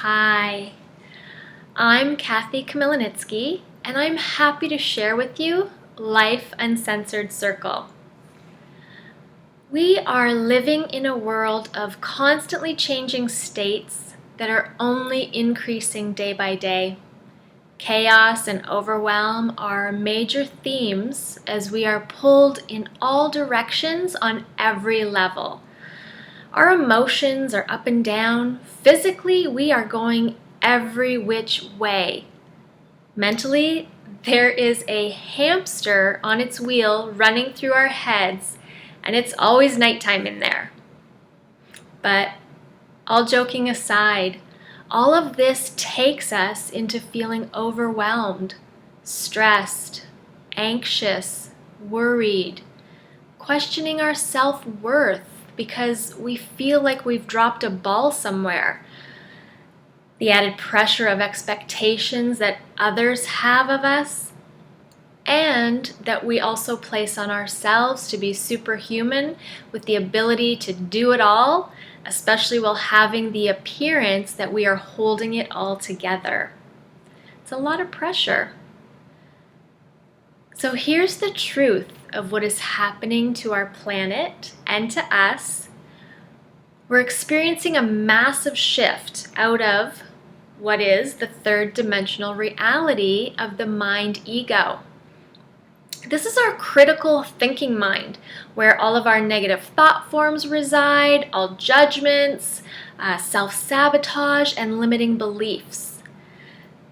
Hi, I'm Kathy Kamilanitsky, and I'm happy to share with you Life Uncensored Circle. We are living in a world of constantly changing states that are only increasing day by day. Chaos and overwhelm are major themes as we are pulled in all directions on every level. Our emotions are up and down. Physically, we are going every which way. Mentally, there is a hamster on its wheel running through our heads, and it's always nighttime in there. But all joking aside, all of this takes us into feeling overwhelmed, stressed, anxious, worried, questioning our self-worth because we feel like we've dropped a ball somewhere. The added pressure of expectations that others have of us, and that we also place on ourselves to be superhuman with the ability to do it all, especially while having the appearance that we are holding it all together. It's a lot of pressure. So here's the truth of what is happening to our planet and to us. We're experiencing a massive shift out of what is the third dimensional reality of the mind ego. This is our critical thinking mind, where all of our negative thought forms reside, all judgments, self-sabotage, and limiting beliefs.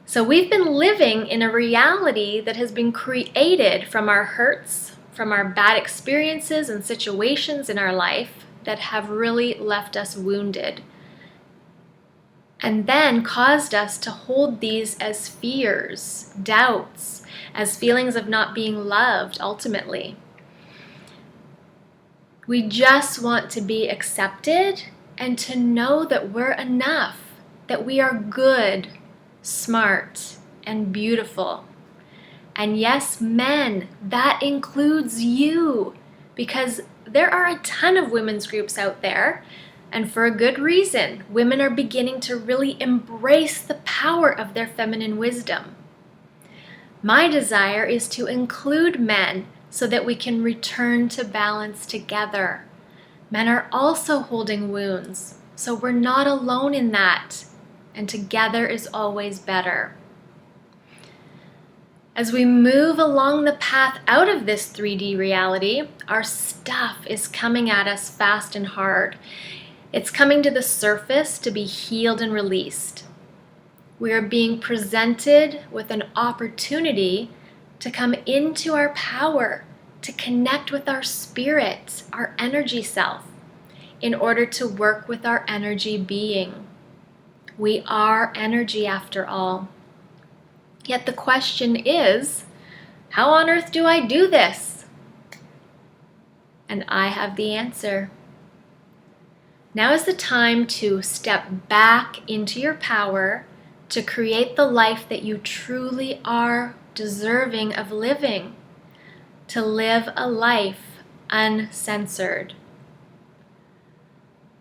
So we've been living in a reality that has been created from our hurts, from our bad experiences and situations in our life that have really left us wounded, and then caused us to hold these as fears, doubts, as feelings of not being loved ultimately. We just want to be accepted and to know that we're enough, that we are good, smart, and beautiful. And yes, men, that includes you, because there are a ton of women's groups out there, and for a good reason. Women are beginning to really embrace the power of their feminine wisdom. My desire is to include men so that we can return to balance together. Men are also holding wounds, so we're not alone in that. And together is always better. As we move along the path out of this 3D reality, our stuff is coming at us fast and hard. It's coming to the surface to be healed and released. We are being presented with an opportunity to come into our power, to connect with our spirit, our energy self, in order to work with our energy being. We are energy after all. Yet the question is, how on earth do I do this? And I have the answer. Now is the time to step back into your power to create the life that you truly are deserving of living, to live a life uncensored.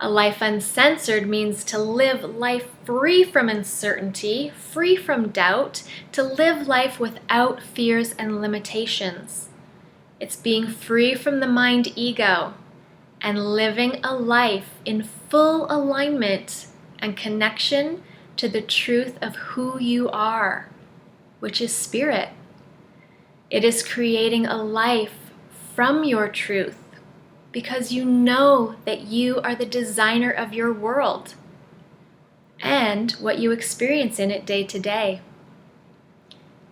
A life uncensored means to live life free from uncertainty, free from doubt, to live life without fears and limitations. It's being free from the mind ego and living a life in full alignment and connection to the truth of who you are, which is spirit. It is creating a life from your truth, because you know that you are the designer of your world and what you experience in it day to day.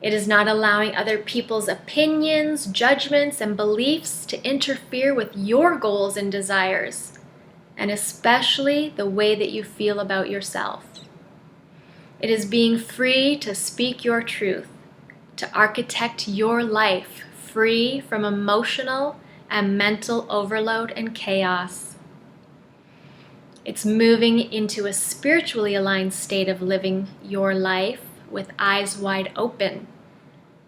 It is not allowing other people's opinions, judgments, and beliefs to interfere with your goals and desires, and especially the way that you feel about yourself. It is being free to speak your truth, to architect your life free from emotional and mental overload and chaos. It's moving into a spiritually aligned state of living your life with eyes wide open,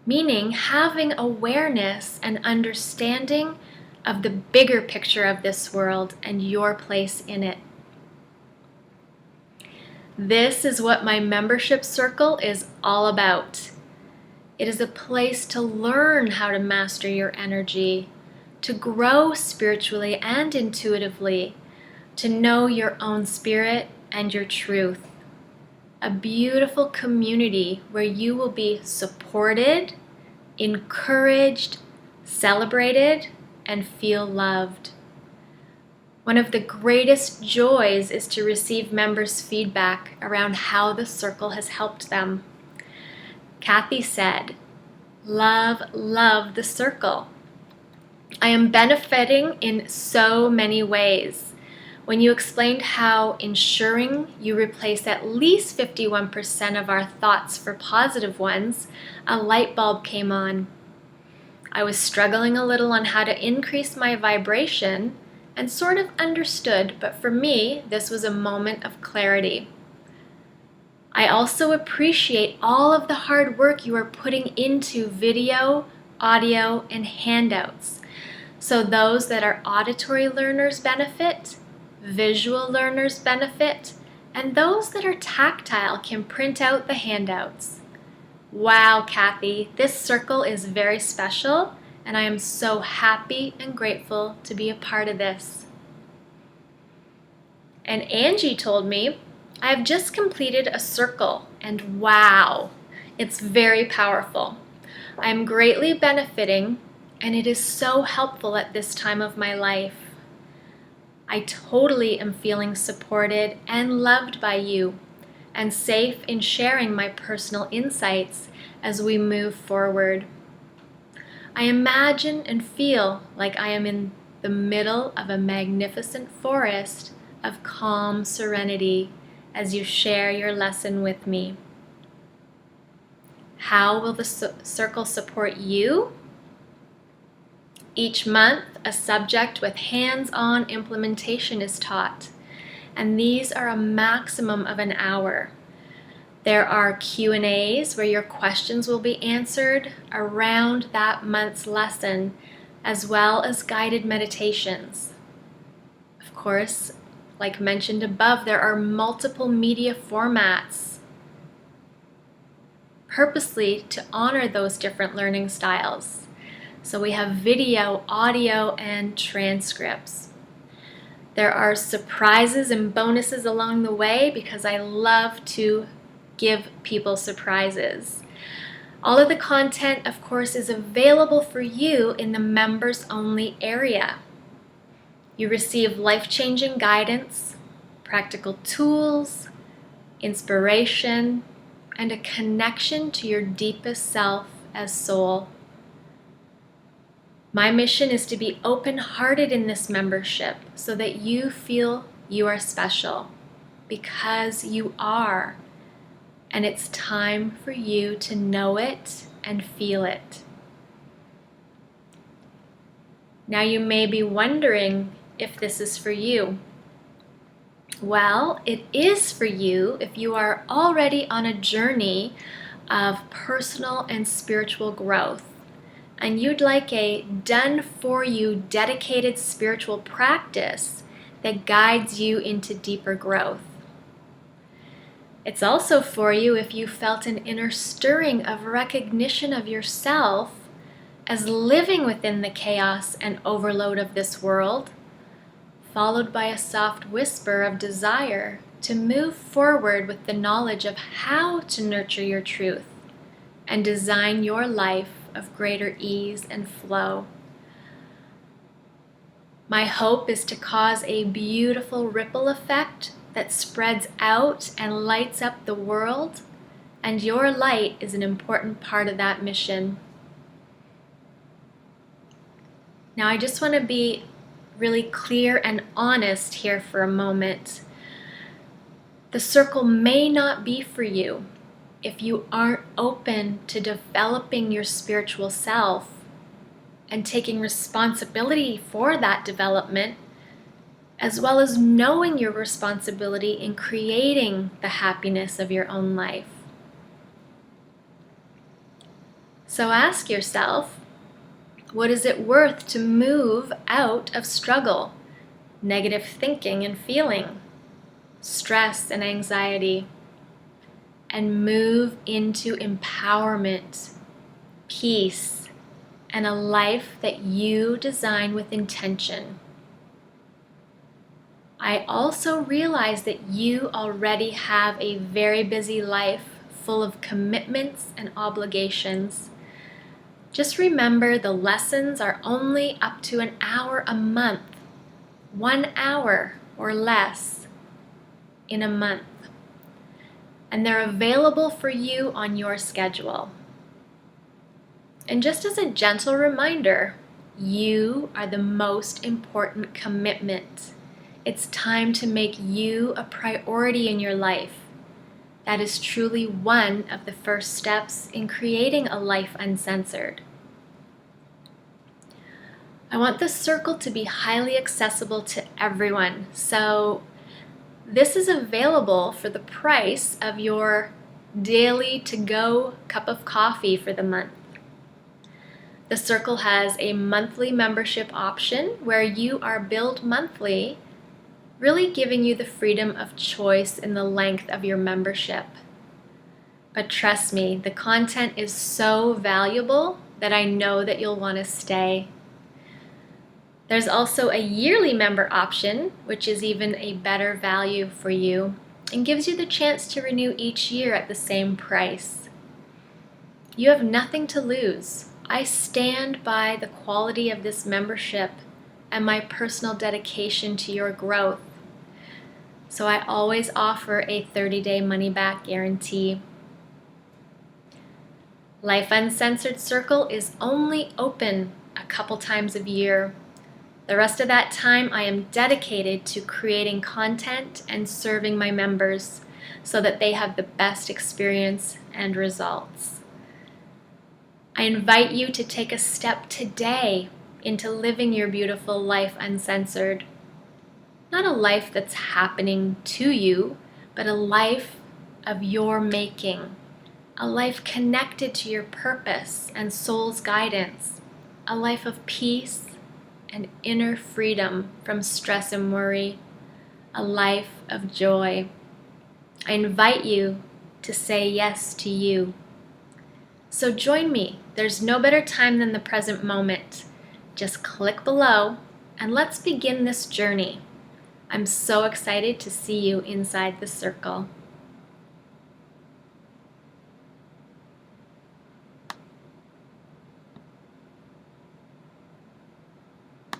meaning having awareness and understanding of the bigger picture of this world and your place in it. This is what my membership circle is all about. It is a place to learn how to master your energy, to grow spiritually and intuitively, to know your own spirit and your truth. A beautiful community where you will be supported, encouraged, celebrated, and feel loved. One of the greatest joys is to receive members' feedback around how the circle has helped them. Kathy said, "Love the circle. I am benefiting in so many ways. When you explained how ensuring you replace at least 51% of our thoughts for positive ones, a light bulb came on. I was struggling a little on how to increase my vibration and sort of understood, but for me, this was a moment of clarity. I also appreciate all of the hard work you are putting into video, audio, and handouts. So those that are auditory learners benefit, visual learners benefit, and those that are tactile can print out the handouts. Wow, Kathy, this circle is very special, and I am so happy and grateful to be a part of this." And Angie told me, "I have just completed a circle, and wow, it's very powerful. I am greatly benefiting, and it is so helpful at this time of my life. I totally am feeling supported and loved by you, and safe in sharing my personal insights as we move forward. I imagine and feel like I am in the middle of a magnificent forest of calm serenity as you share your lesson with me. How will the circle support you? Each month, a subject with hands-on implementation is taught, and these are a maximum of an hour. There are Q&As where your questions will be answered around that month's lesson, as well as guided meditations. Of course, like mentioned above, there are multiple media formats purposely to honor those different learning styles. So we have video, audio, and transcripts. There are surprises and bonuses along the way because I love to give people surprises. All of the content, of course, is available for you in the members only area. You receive life-changing guidance, practical tools, inspiration, and a connection to your deepest self as soul. My mission is to be open-hearted in this membership so that you feel you are special, because you are. And it's time for you to know it and feel it. Now you may be wondering if this is for you. Well, it is for you if you are already on a journey of personal and spiritual growth, and you'd like a done-for-you dedicated spiritual practice that guides you into deeper growth. It's also for you if you felt an inner stirring of recognition of yourself as living within the chaos and overload of this world, followed by a soft whisper of desire to move forward with the knowledge of how to nurture your truth and design your life of greater ease and flow. My hope is to cause a beautiful ripple effect that spreads out and lights up the world, and your light is an important part of that mission. Now I just want to be really clear and honest here for a moment. The circle may not be for you if you aren't open to developing your spiritual self and taking responsibility for that development, as well as knowing your responsibility in creating the happiness of your own life. So ask yourself, what is it worth to move out of struggle, negative thinking and feeling, stress and anxiety? and move into empowerment, peace, and a life that you design with intention. I also realize that you already have a very busy life full of commitments and obligations. Just remember the lessons are only up to an hour a month, 1 hour or less in a month. And they're available for you on your schedule. And just as a gentle reminder, you are the most important commitment. It's time to make you a priority in your life. That is truly one of the first steps in creating a life uncensored. I want this circle to be highly accessible to everyone, so this is available for the price of your daily to-go cup of coffee for the month. The circle has a monthly membership option where you are billed monthly, really giving you the freedom of choice in the length of your membership. But trust me, the content is so valuable that I know that you'll want to stay. There's also a yearly member option, which is even a better value for you and gives you the chance to renew each year at the same price. You have nothing to lose. I stand by the quality of this membership and my personal dedication to your growth. So I always offer a 30-day money-back guarantee. Life Uncensored Circle is only open a couple times a year. The rest of that time I am dedicated to creating content and serving my members so that they have the best experience and results. I invite you to take a step today into living your beautiful life uncensored. Not a life that's happening to you, but a life of your making. A life connected to your purpose and soul's guidance. A life of peace and inner freedom from stress and worry. A life of joy. I invite you to say yes to you. So join me. There's no better time than the present moment. Just click below and let's begin this journey. I'm so excited to see you inside the circle.